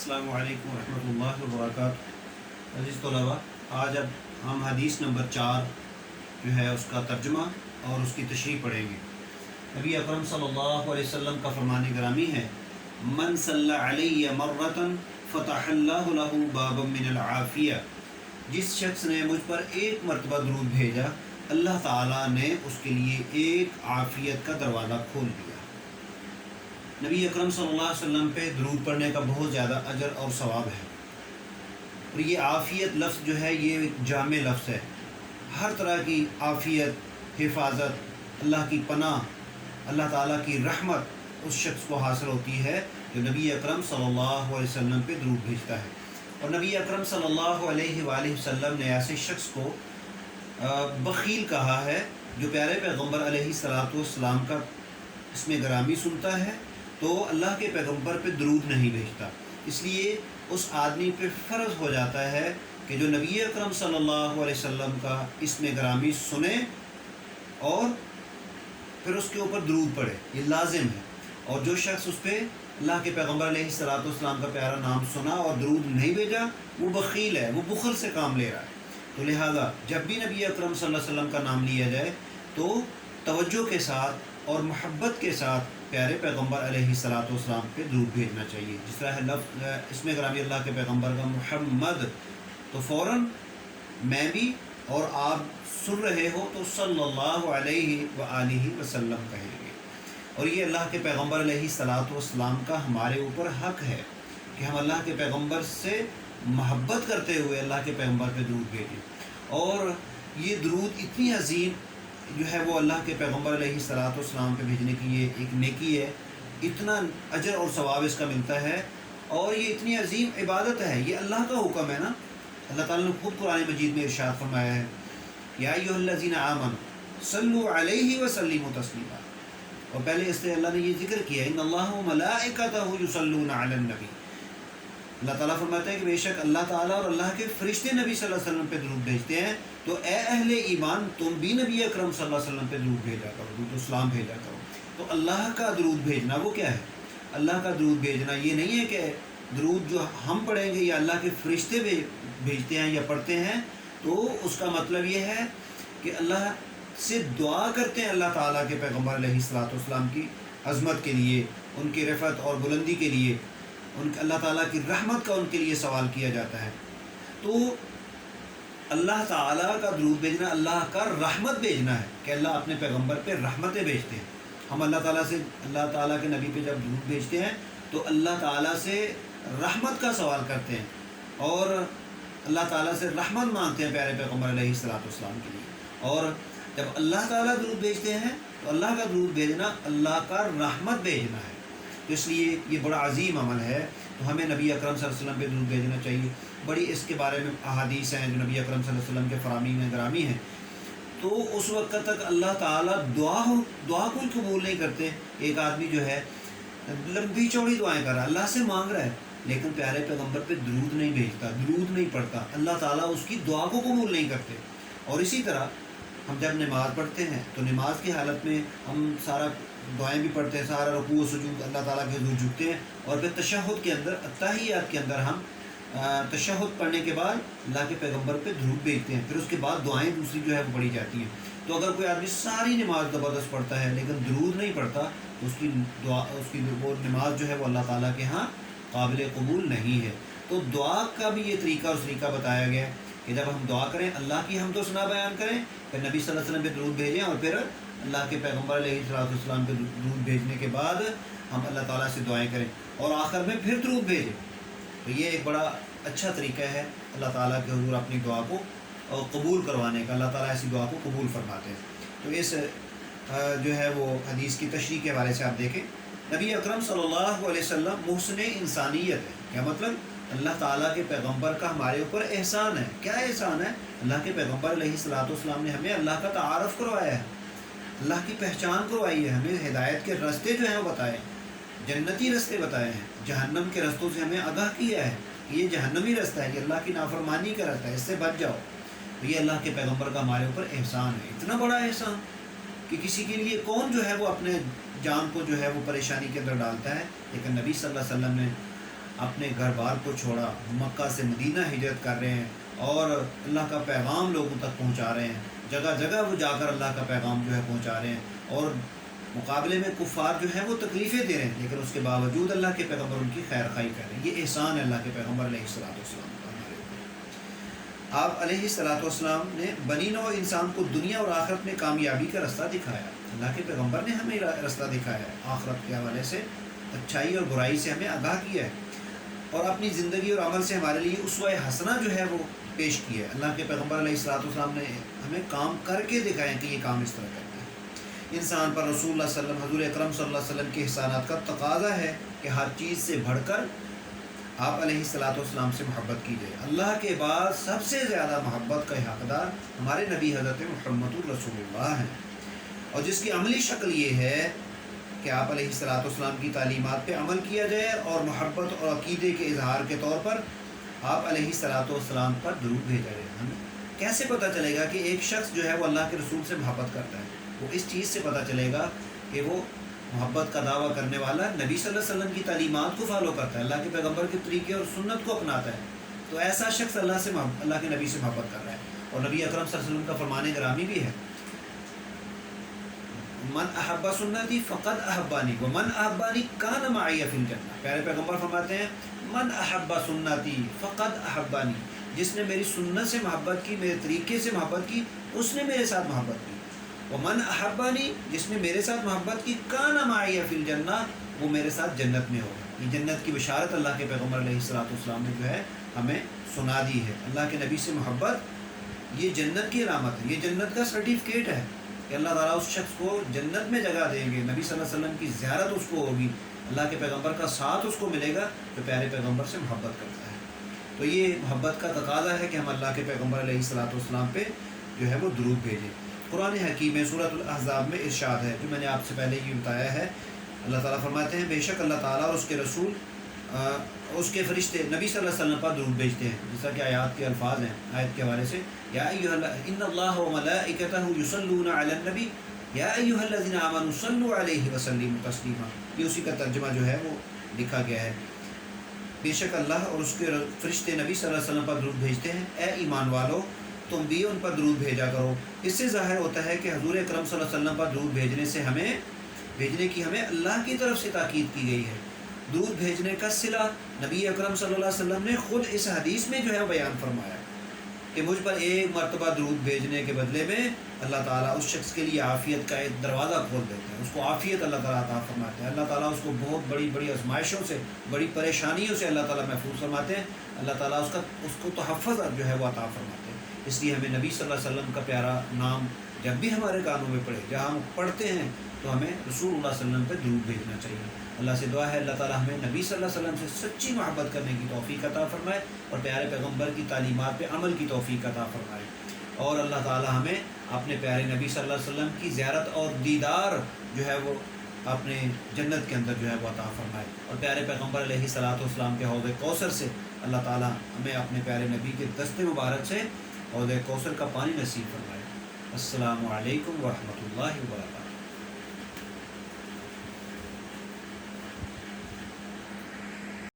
السلام علیکم ورحمۃ اللہ وبرکاتہ۔ عزیز طلباء، آج اب ہم حدیث نمبر 4 جو ہے اس کا ترجمہ اور اس کی تشریح پڑھیں گے۔ نبی اکرم صلی اللہ علیہ وسلم کا فرمان گرامی ہے، من صلی علیہ مرۃ فتح اللہ لہ بابا من العافیہ، جس شخص نے مجھ پر ایک مرتبہ درود بھیجا، اللہ تعالیٰ نے اس کے لیے ایک عافیت کا دروازہ کھول دیا۔ نبی اکرم صلی اللہ علیہ وسلم پہ درود پڑھنے کا بہت زیادہ اجر اور ثواب ہے، اور یہ عافیت لفظ جو ہے یہ ایک جامع لفظ ہے۔ ہر طرح کی عافیت، حفاظت، اللہ کی پناہ، اللہ تعالیٰ کی رحمت اس شخص کو حاصل ہوتی ہے جو نبی اکرم صلی اللہ علیہ وسلم پہ درود بھیجتا ہے۔ اور نبی اکرم صلی اللہ علیہ وآلہ وسلم نے ایسے شخص کو بخیل کہا ہے جو پیارے پیغمبر علیہ الصلوۃ والسلام کا اس میں گرامی سنتا ہے تو اللہ کے پیغمبر پہ درود نہیں بھیجتا۔ اس لیے اس آدمی پہ فرض ہو جاتا ہے کہ جو نبی اکرم صلی اللہ علیہ وسلم کا اس میں گرامی سنے اور پھر اس کے اوپر درود پڑھے، یہ لازم ہے۔ اور جو شخص اس پہ اللہ کے پیغمبر علیہ الصلوۃ والسلام کا پیارا نام سنا اور درود نہیں بھیجا، وہ بخیل ہے، وہ بخل سے کام لے رہا ہے۔ تو لہذا جب بھی نبی اکرم صلی اللہ علیہ وسلم کا نام لیا جائے تو توجہ کے ساتھ اور محبت کے ساتھ پیارے پیغمبر علیہ الصلوۃ والسلام پہ درود بھیجنا چاہیے۔ جس طرح ہے لفظ اس میں گرامی اللہ کے پیغمبر کا محمد، تو فوراً میں بھی اور آپ سن رہے ہو تو صلی اللہ علیہ وآلہ وسلم کہیں گے۔ اور یہ اللہ کے پیغمبر علیہ الصلوۃ والسلام کا ہمارے اوپر حق ہے کہ ہم اللہ کے پیغمبر سے محبت کرتے ہوئے اللہ کے پیغمبر پہ درود بھیجیں۔ اور یہ درود اتنی عظیم جو ہے وہ اللہ کے پیغمبر علیہ الصلوۃ والسلام پہ بھیجنے کی یہ ایک نیکی ہے، اتنا اجر اور ثواب اس کا ملتا ہے، اور یہ اتنی عظیم عبادت ہے، یہ اللہ کا حکم ہے نا۔ اللہ تعالیٰ نے خود قرآن مجید میں ارشاد فرمایا ہے، یا ایھا الذین آمنوا صلوا علیہ وسلموا تسلیما، اور پہلے اس سے اللہ نے یہ ذکر کیا، ان اللہ وملائکتہ یصلون علی النبی۔ اللہ تعالیٰ فرماتا ہے کہ بے شک اللہ تعالیٰ اور اللہ کے فرشتے نبی صلی اللہ علیہ وسلم پہ درود بھیجتے ہیں، تو اے اہل ایمان تم بھی نبی اکرم صلی اللہ علیہ وسلم پہ درود بھیجا کرو، درود اسلام بھیجا کرو۔ تو اللہ کا درود بھیجنا وہ کیا ہے؟ اللہ کا درود بھیجنا یہ نہیں ہے کہ درود جو ہم پڑھیں گے یا اللہ کے فرشتے بھیجتے ہیں یا پڑھتے ہیں، تو اس کا مطلب یہ ہے کہ اللہ سے دعا کرتے ہیں اللہ تعالیٰ کے پیغمبر علیہ الصلوۃ والسلام کی عظمت کے لیے، ان کی رفعت اور بلندی کے لیے، اللہ تعالیٰ کی رحمت کا ان کے لیے سوال کیا جاتا ہے۔ تو اللہ تعالیٰ کا درود بھیجنا اللہ کا رحمت بھیجنا ہے کہ اللہ اپنے پیغمبر پہ رحمتیں بھیجتے ہیں۔ ہم اللہ تعالیٰ سے، اللہ تعالیٰ کے نبی پہ جب درود بھیجتے ہیں تو اللہ تعالیٰ سے رحمت کا سوال کرتے ہیں اور اللہ تعالیٰ سے رحمت مانگتے ہیں پیارے پیغمبر علیہ الصلوۃ والسلام کے لیے۔ اور جب اللہ تعالیٰ درود بھیجتے ہیں تو اللہ کا درود بھیجنا اللہ کا رحمت بھیجنا ہے، تو اس لیے یہ بڑا عظیم عمل ہے۔ تو ہمیں نبی اکرم صلی اللہ علیہ وسلم پہ درود بھیجنا چاہیے۔ بڑی اس کے بارے میں احادیث ہیں جو نبی اکرم صلی اللہ علیہ وسلم کے فرامین گرامی ہیں۔ تو اس وقت تک اللہ تعالیٰ دعا کوئی قبول نہیں کرتے۔ ایک آدمی جو ہے لمبی چوڑی دعائیں کر رہا ہے، اللہ سے مانگ رہا ہے، لیکن پیارے پیغمبر پہ درود نہیں بھیجتا، درود نہیں پڑھتا، اللہ تعالیٰ اس کی دعا کو قبول نہیں کرتے۔ اور اسی طرح ہم جب نماز پڑھتے ہیں تو نماز کی حالت میں ہم سارا دعائیں بھی پڑھتے ہیں، سارا رکوع و سجود اللہ تعالیٰ کے حضور جھکتے ہیں، اور پھر تشہد کے اندر، التحیات کے اندر ہم تشہد پڑھنے کے بعد اللہ کے پیغمبر پہ درود بھیجتے ہیں، پھر اس کے بعد دعائیں دوسری جو ہے وہ پڑھی جاتی ہیں۔ تو اگر کوئی آدمی ساری نماز زبردست پڑھتا ہے لیکن درود نہیں پڑھتا تو اس کی وہ نماز جو ہے وہ اللہ تعالیٰ کے ہاں قابل قبول نہیں ہے۔ تو دعا کا بھی یہ طریقہ اور سلیقہ بتایا گیا ہے کہ جب ہم دعا کریں اللہ کی حمد و ثنا بیان کریں، پھر نبی صلی اللہ علیہ وسلم پہ درود بھیجیں، اور پھر اللہ کے پیغمبر علیہ السلام پہ درود بھیجنے کے بعد ہم اللہ تعالیٰ سے دعائیں کریں اور آخر میں پھر درود بھیجیں۔ تو یہ ایک بڑا اچھا طریقہ ہے اللہ تعالیٰ کے حضور اپنی دعا کو قبول کروانے کا، اللہ تعالیٰ ایسی دعا کو قبول فرماتے ہیں۔ تو اس جو ہے وہ حدیث کی تشریح کے حوالے سے آپ دیکھیں، نبی اکرم صلی اللہ علیہ وسلم محسن انسانیت ہے۔ کیا مطلب؟ اللہ تعالیٰ کے پیغمبر کا ہمارے اوپر احسان ہے۔ کیا احسان ہے؟ اللہ کے پیغمبر علیہ الصلوۃ والسلام نے ہمیں اللہ کا تعارف کروایا ہے، اللہ کی پہچان کروائی ہے، ہمیں ہدایت کے راستے جو ہیں وہ بتائے، جنتی راستے بتائے ہیں، جہنم کے رستوں سے ہمیں آگاہ کیا ہے کہ یہ جہنمی راستہ ہے، یہ اللہ کی نافرمانی کا راستہ ہے، اس سے بچ جاؤ۔ تو یہ اللہ کے پیغمبر کا ہمارے اوپر احسان ہے، اتنا بڑا احسان کہ کسی کے لیے کون جو ہے وہ اپنے جان کو جو ہے وہ پریشانی کے اندر ڈالتا ہے، لیکن نبی صلی اللہ علیہ وسلم نے اپنے گھر بار کو چھوڑا، مکہ سے مدینہ ہجرت کر رہے ہیں اور اللہ کا پیغام لوگوں تک پہنچا رہے ہیں، جگہ جگہ وہ جا کر اللہ کا پیغام جو ہے پہنچا رہے ہیں، اور مقابلے میں کفار جو ہیں وہ تکلیفیں دے رہے ہیں، لیکن اس کے باوجود اللہ کے پیغمبر ان کی خیر خواہی کر رہے ہیں۔ یہ احسان ہے اللہ کے پیغمبر علیہ الصلوۃ والسلام کا ہمارے اوپر۔ آپ علیہ الصلوۃ والسلام نے بنی نوع انسان کو دنیا اور آخرت میں کامیابی کا رستہ دکھایا۔ اللہ کے پیغمبر نے ہمیں رستہ دکھایا ہے، آخرت کے حوالے سے اچھائی اور برائی سے ہمیں آگاہ کیا ہے، اور اپنی زندگی اور عمل سے ہمارے لیے اسوہ حسنہ جو ہے وہ پیش کیا ہے۔ اللہ کے پیغمبر علیہ الصلوۃ والسلام نے ہمیں کام کر کے دکھایا کہ یہ کام اس طرح کرنا ہے۔ انسان پر رسول اللہ صلی اللہ علیہ وسلم، حضور اکرم صلی اللہ علیہ وسلم کے احسانات کا تقاضا ہے کہ ہر چیز سے بڑھ کر آپ علیہ الصلوۃ والسلام سے محبت کی جائے۔ اللہ کے بعد سب سے زیادہ محبت کا حقدار ہمارے نبی حضرت محمد الرسول اللہ ہیں، اور جس کی عملی شکل یہ ہے کہ آپ علیہ الصلوۃ والسلام کی تعلیمات پہ عمل کیا جائے، اور محبت اور عقیدے کے اظہار کے طور پر آپ علیہ الصلوۃ والسلام پر درود بھیجا جائے۔ ہمیں کیسے پتہ چلے گا کہ ایک شخص جو ہے وہ اللہ کے رسول سے محبت کرتا ہے؟ وہ اس چیز سے پتہ چلے گا کہ وہ محبت کا دعویٰ کرنے والا نبی صلی اللہ علیہ وسلم کی تعلیمات کو فالو کرتا ہے، اللہ کے پیغمبر کے طریقے اور سنت کو اپناتا ہے، تو ایسا شخص اللہ کے نبی سے محبت کر رہا ہے۔ اور نبی اکرم صلی اللہ علیہ وسلم کا فرمان گرامی بھی ہے، من احب سنتی فقد احبانی ومن احبانی کان معی فی الجنہ۔ پیارے پیغمبر فرماتے ہیں من احب سنتی فقد احبانی، جس نے میری سنت سے محبت کی، میرے طریقے سے محبت کی، اس نے میرے ساتھ محبت کی۔ ومن احبانی، جس نے میرے ساتھ محبت کی، کان معی فی الجنہ، وہ میرے ساتھ جنت میں ہوگا۔ یہ جنت کی بشارت اللہ کے پیغمبر علیہ الصلوۃ والسلام نے جو ہے ہمیں سنا دی ہے۔ اللہ کے نبی سے محبت یہ جنت کی علامت ہے، یہ جنت کا سرٹیفکیٹ ہے کہ اللہ تعالیٰ اس شخص کو جنت میں جگہ دیں گے، نبی صلی اللہ علیہ وسلم کی زیارت اس کو ہوگی، اللہ کے پیغمبر کا ساتھ اس کو ملے گا جو پیارے پیغمبر سے محبت کرتا ہے۔ تو یہ محبت کا تقاضا ہے کہ ہم اللہ کے پیغمبر علیہ الصلوۃ والسلام پہ جو ہے وہ درود بھیجیں۔ قرآن حکیم میں سورۃ الاحزاب میں ارشاد ہے، جو میں نے آپ سے پہلے یہ بتایا ہے، اللہ تعالیٰ فرماتے ہیں بے شک اللہ تعالیٰ اور اس کے رسول اس کے فرشتے نبی صلی اللہ علیہ وسلم پر درود بھیجتے ہیں، جیسا کہ آیات کے الفاظ ہیں۔ آیت کے حوالے سے یا ان اللہ وملائکتہ یصلون علی النبی یا ایھا الذین آمنوا صلوا علیہ وسلموا تسلیما، یہ اسی کا ترجمہ جو ہے وہ لکھا گیا ہے۔ بے شک اللہ اور اس کے فرشتے نبی صلی اللہ علیہ وسلم پر درود بھیجتے ہیں، اے ایمان والو تم بھی ان پر درود بھیجا کرو۔ اس سے ظاہر ہوتا ہے کہ حضور اکرم صلی اللہ علیہ وسلم پر درود بھیجنے کی ہمیں اللہ کی طرف سے تاکید کی گئی ہے۔ درود بھیجنے کا صلہ نبی اکرم صلی اللہ علیہ وسلم نے خود اس حدیث میں جو ہے بیان فرمایا کہ مجھ پر ایک مرتبہ درود بھیجنے کے بدلے میں اللہ تعالیٰ اس شخص کے لیے عافیت کا ایک دروازہ کھول دیتے ہیں، اس کو عافیت اللہ تعالیٰ عطا فرماتے ہیں، اللہ تعالیٰ اس کو بہت بڑی بڑی آزمائشوں سے، بڑی پریشانیوں سے اللہ تعالیٰ محفوظ فرماتے ہیں، اللہ تعالیٰ اس کو تحفظ جو ہے وہ عطا فرماتے ہیں۔ اس لیے ہمیں نبی صلی اللہ علیہ وسلم کا پیارا نام جب بھی ہمارے کانوں میں پڑے، جہاں ہم پڑھتے ہیں تو ہمیں رسول اللہ صلی اللہ علیہ وسلم پہ درود بھیجنا چاہیے۔ اللہ سے دعا ہے اللہ تعالیٰ ہمیں نبی صلی اللہ علیہ وسلم سے سچی محبت کرنے کی توفیق عطا فرمائے، اور پیارے پیغمبر کی تعلیمات پہ عمل کی توفیق عطا فرمائے، اور اللہ تعالیٰ ہمیں اپنے پیارے نبی صلی اللہ علیہ وسلم کی زیارت اور دیدار جو ہے وہ اپنے جنت کے اندر جو ہے وہ عطا فرمائے، اور پیارے پیغمبر علیہ الصلوۃ والسلام کے حوض کوثر سے اللہ تعالیٰ ہمیں اپنے پیارے نبی کے دست مبارک سے حوض کوثر کا پانی نصیب فرمائے۔ السلام علیکم ورحمۃ اللہ وبرکاتہ۔